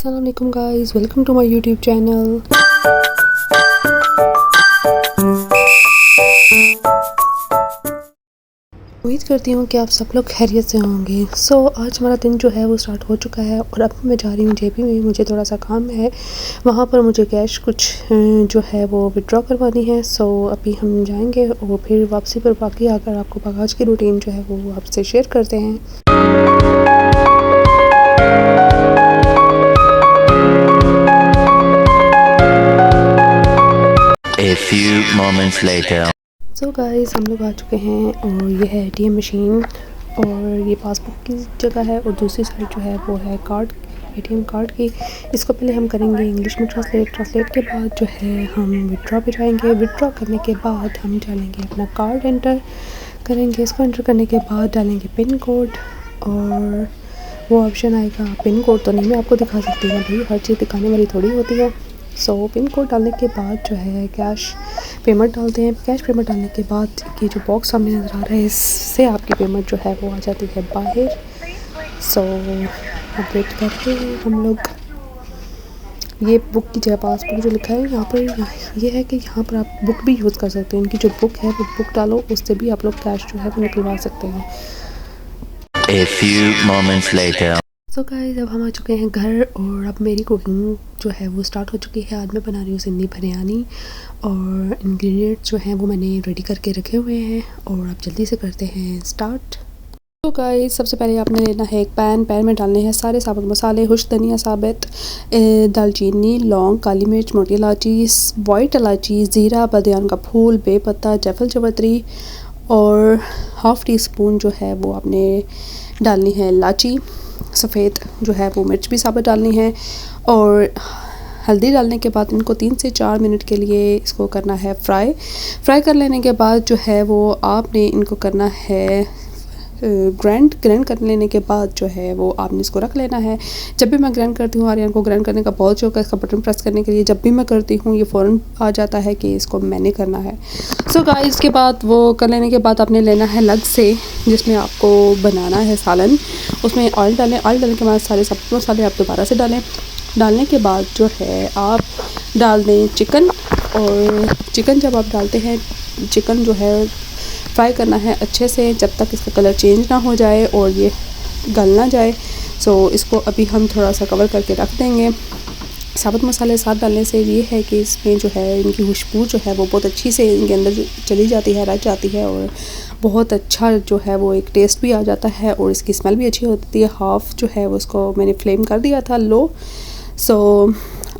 अस्सलाम वालेकुम guys, welcome to my YouTube channel. उम्मीद करती हूँ कि आप सब लोग खैरियत से होंगे। आज हमारा दिन जो है वो स्टार्ट हो चुका है और अब मैं जा रही हूँ जेबी में। मुझे थोड़ा सा काम है, वहाँ पर मुझे कैश कुछ जो है वो विड्रॉ करवानी है। अभी हम जाएंगे और फिर वापसी पर बाकी आकर आपको आज की रूटीन जो है वो आपसे शेयर करते हैं। A few moments later. Guys, हम लोग आ चुके हैं और ये है एटीएम मशीन और ये पासबुक की जगह है और दूसरी साइड जो है वो है कार्ड, एटीएम कार्ड की। इसको पहले हम करेंगे इंग्लिश में ट्रांसलेट के बाद जो है हम विड्रॉ पे जाएंगे। विड्रॉ करने के बाद हम डालेंगे अपना कार्ड एंटर करेंगे। इसको एंटर करने के बाद डालेंगे पिन कोड और वो ऑप्शन आएगा। पिन कोड तो नहीं मैं आपको दिखा सकती हूँ भाई, हर चीज़ दिखाने वाली थोड़ी होती है। पिन कोड डालने के बाद जो है कैश पेमेंट डालते हैं। कैश पेमेंट डालने के बाद ये जो बॉक्स सामने नज़र आ रहा है इससे आपकी पेमेंट जो है वो आ जाती है बाहर। अब वेट करते हैं हम लोग। ये बुक की जगह पासबुक जो लिखा है यहाँ पर ये है कि यहाँ पर आप बुक भी यूज़ कर सकते हैं। इनकी जो बुक है वो बुक डालो, उससे भी आप लोग कैश जो है वो निकलवा सकते हैं। A few moments later. Guys, अब हम आ चुके हैं घर और अब मेरी कुकिंग जो है वो स्टार्ट हो चुकी है। आज मैं बना रही हूँ सिंधी बिरयानी और इंग्रेडिएंट्स जो हैं वो मैंने रेडी करके रखे हुए हैं और अब जल्दी से करते हैं स्टार्ट। गाइस, सबसे पहले आपने लेना है एक पैन में डालने हैं सारे साबुत मसाले, खुश धनिया साबित, दालचीनी, लौंग, काली मिर्च, मोटी इलायची, वाइट इलायची, ज़ीरा, बादियान का फूल, बेपत्ता, जायफल, जावित्री और हाफ़ टी स्पून जो है वो आपने डालनी है इलायची सफ़ेद जो है वो मिर्च भी साबित डालनी है और हल्दी डालने के बाद इनको 3 से 4 मिनट के लिए इसको करना है फ्राई कर लेने के बाद जो है वो आपने इनको करना है ग्राइंड कर लेने के बाद जो है वो आपने इसको रख लेना है। जब भी मैं ग्राइंड करती हूँ, आर्यन को ग्राइंड करने का बहुत शौक है, इसका बटन प्रेस करने के लिए जब भी मैं करती हूँ ये फ़ौरन आ जाता है कि इसको मैंने करना है। गाइस, के बाद वो कर लेने के बाद आपने लेना है लग से जिसमें आपको बनाना है सालन। उसमें ऑयल डालें। ऑयल डालने के बाद सारे सब मसाले आप दोबारा से डालने के बाद जो है आप डाल दें चिकन। और चिकन जब आप डालते हैं, चिकन जो है फ्राई करना है अच्छे से जब तक इसका कलर चेंज ना हो जाए और ये गल ना जाए। इसको अभी हम थोड़ा सा कवर करके रख देंगे। साबुत मसाले साथ डालने से ये है कि इसमें जो है इनकी खुशबू जो है वो बहुत अच्छी से इनके अंदर चली जाती है, रच जाती है और बहुत अच्छा जो है वो एक टेस्ट भी आ जाता है और इसकी स्मेल भी अच्छी होती है। हाफ़ जो है वो उसको मैंने फ्लेम कर दिया था लो।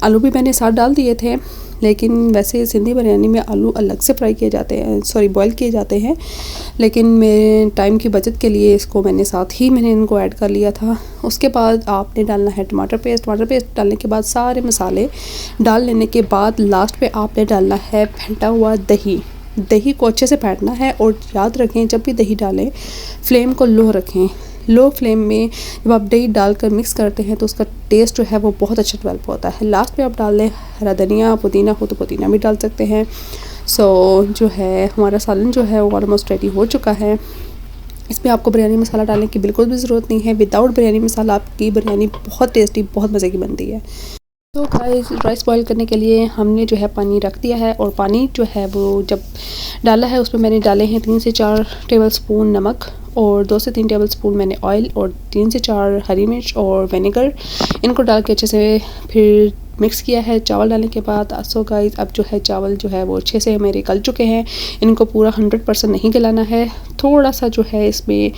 आलू भी मैंने साथ डाल दिए थे, लेकिन वैसे सिंधी बिरयानी में आलू अलग से फ्राई किए जाते हैं, बॉईल किए जाते हैं, लेकिन मेरे टाइम की बचत के लिए इसको मैंने इनको ऐड कर लिया था। उसके बाद आपने डालना है टमाटर पेस्ट डालने के बाद सारे मसाले डाल लेने के बाद लास्ट पे आपने डालना है फेंटा हुआ दही को अच्छे से फेंटना है। और याद रखें जब भी दही डालें फ्लेम को लो रखें। लो फ्लेम में जब आप दही डालकर मिक्स करते हैं तो उसका टेस्ट जो है वो बहुत अच्छा डेवलप होता है। लास्ट में आप डाल लें हरा धनिया, पुदीना हो तो पुदीना भी डाल सकते हैं। जो है हमारा सालन जो है वो ऑलमोस्ट रेडी हो चुका है। इसमें आपको बिरयानी मसाला डालने की बिल्कुल भी ज़रूरत नहीं है। विदाउट बिरयानी मसाला आपकी बिरयानी बहुत टेस्टी, बहुत मज़े की बनती है। गाइस, राइस बॉईल करने के लिए हमने जो है पानी रख दिया है और पानी जो है वो जब डाला है उसमें मैंने डाले हैं 3 से 4 टेबल स्पून नमक और 2 से 3 टेबल स्पून मैंने ऑयल और 3 से 4 हरी मिर्च और विनेगर। इनको डाल के अच्छे से फिर मिक्स किया है। चावल डालने के बाद गाइस, अब जो है चावल जो है वो अच्छे से मेरे गल चुके हैं। इनको पूरा 100% नहीं गलाना है, थोड़ा सा जो है इसमें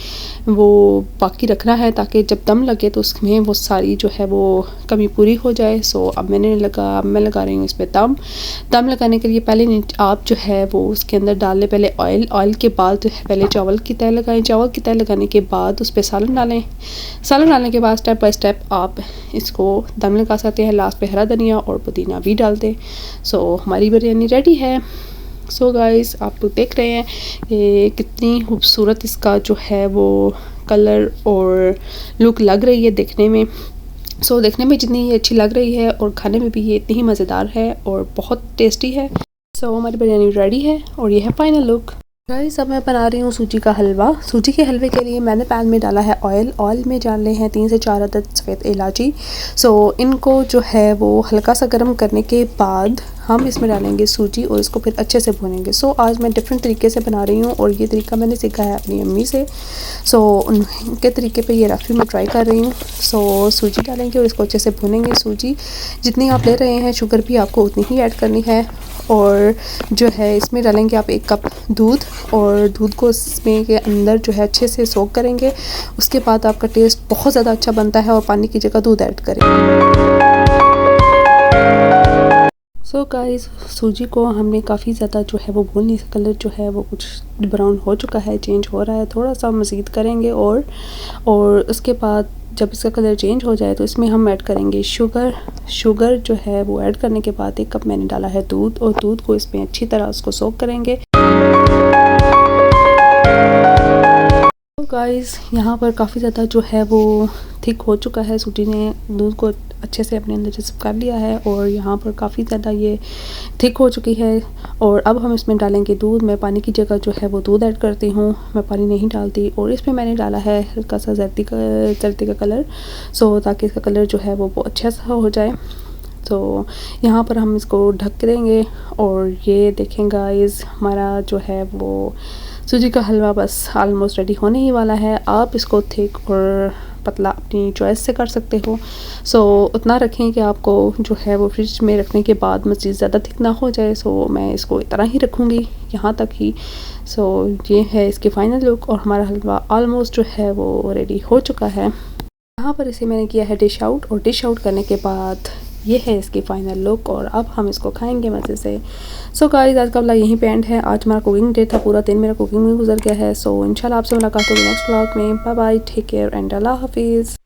वो बाकी रखना है ताकि जब दम लगे तो उसमें वो सारी जो है वो कमी पूरी हो जाए। अब मैं लगा रही हूँ इसमें दम लगाने के लिए पहले आप जो है वो उसके अंदर डाल लें पहले ऑयल के बाद जो है पहले चावल की तय लगाएं। चावल की तय लगाने के बाद उस पर सालन डालें। सालन डालने के बाद स्टेप बाय स्टेप आप इसको दम लगा सकते हैं। लास्ट पे हरा धनिया और पुदीना भी डाल दें। हमारी बिरयानी रेडी है। गाइस, आप देख रहे हैं कि कितनी खूबसूरत इसका जो है वो कलर और लुक लग रही है देखने में। देखने में जितनी ये अच्छी लग रही है और खाने में भी ये इतनी ही मज़ेदार है और बहुत टेस्टी है। हमारी बिरयानी रेडी है और ये है फाइनल लुक। गाइस अब मैं बना रही हूँ सूजी का हलवा। सूजी के हलवे के लिए मैंने पैन में डाला है ऑयल। ऑयल में डाले हैं 3 से 4 अदद सफ़ेद इलायची। सो इनको जो है वो हल्का सा गर्म करने के बाद हम इसमें डालेंगे सूजी और इसको फिर अच्छे से भूनेंगे। सो आज मैं डिफरेंट तरीके से बना रही हूँ और ये तरीका मैंने सीखा है अपनी अम्मी से। सो उनके तरीके पे ये रेसिपी मैं ट्राई कर रही हूँ। सो सूजी डालेंगे और इसको अच्छे से भूनेंगे। सूजी जितनी आप ले रहे हैं शुगर भी आपको उतनी ही ऐड करनी है। और जो है इसमें डालेंगे आप 1 कप दूध और दूध को इसमें के अंदर जो है अच्छे से सोक करेंगे। उसके बाद आपका टेस्ट बहुत ज़्यादा अच्छा बनता है और पानी की जगह दूध ऐड करें। सो गाइस सूजी को हमने काफ़ी ज़्यादा जो है वो भून लिया। कलर जो है वो कुछ ब्राउन हो चुका है, चेंज हो रहा है। थोड़ा सा मज़ीद करेंगे और उसके बाद जब इसका कलर चेंज हो जाए तो इसमें हम ऐड करेंगे शुगर जो है वो ऐड करने के बाद 1 कप मैंने डाला है दूध और दूध को इसमें अच्छी तरह उसको सोक करेंगे। तो गाइस यहाँ पर काफ़ी ज़्यादा जो है वो थिक हो चुका है। सूजी ने दूध को अच्छे से अपने अंदर जज़्ब कर लिया है और यहाँ पर काफ़ी ज़्यादा ये थिक हो चुकी है। और अब हम इसमें डालेंगे दूध। मैं पानी की जगह जो है वो दूध ऐड करती हूँ, मैं पानी नहीं डालती। और इसमें मैंने डाला है हल्का सा जर्दी का कलर, सो ताकि इसका कलर जो है वो अच्छा सा हो जाए। तो यहाँ पर हम इसको ढक देंगे और ये देखें गाइस हमारा जो है वो सूजी का हलवा बस ऑलमोस्ट रेडी होने ही वाला है। आप इसको थिक और पतला अपनी चॉइस से कर सकते हो। सो उतना रखें कि आपको जो है वो फ्रिज में रखने के बाद मज़ीद ज़्यादा थिक ना हो जाए। सो मैं इसको इतना ही रखूँगी, यहाँ तक ही। सो ये है इसकी फ़ाइनल लुक और हमारा हलवा ऑलमोस्ट जो है वो रेडी हो चुका है। यहाँ पर इसे मैंने किया है डिश आउट और डिश आउट करने के बाद ये है इसकी फ़ाइनल लुक और अब हम इसको खाएंगे मज़े से। सो गाइस आज का व्लॉग यहीं पे एंड है। आज हमारा कुकिंग डे था, पूरा दिन मेरा कुकिंग में गुजर गया है। सो इंशाल्लाह आपसे मुलाकात होगी नेक्स्ट व्लॉग में। Bye bye, take care and अल्लाह हाफिज़।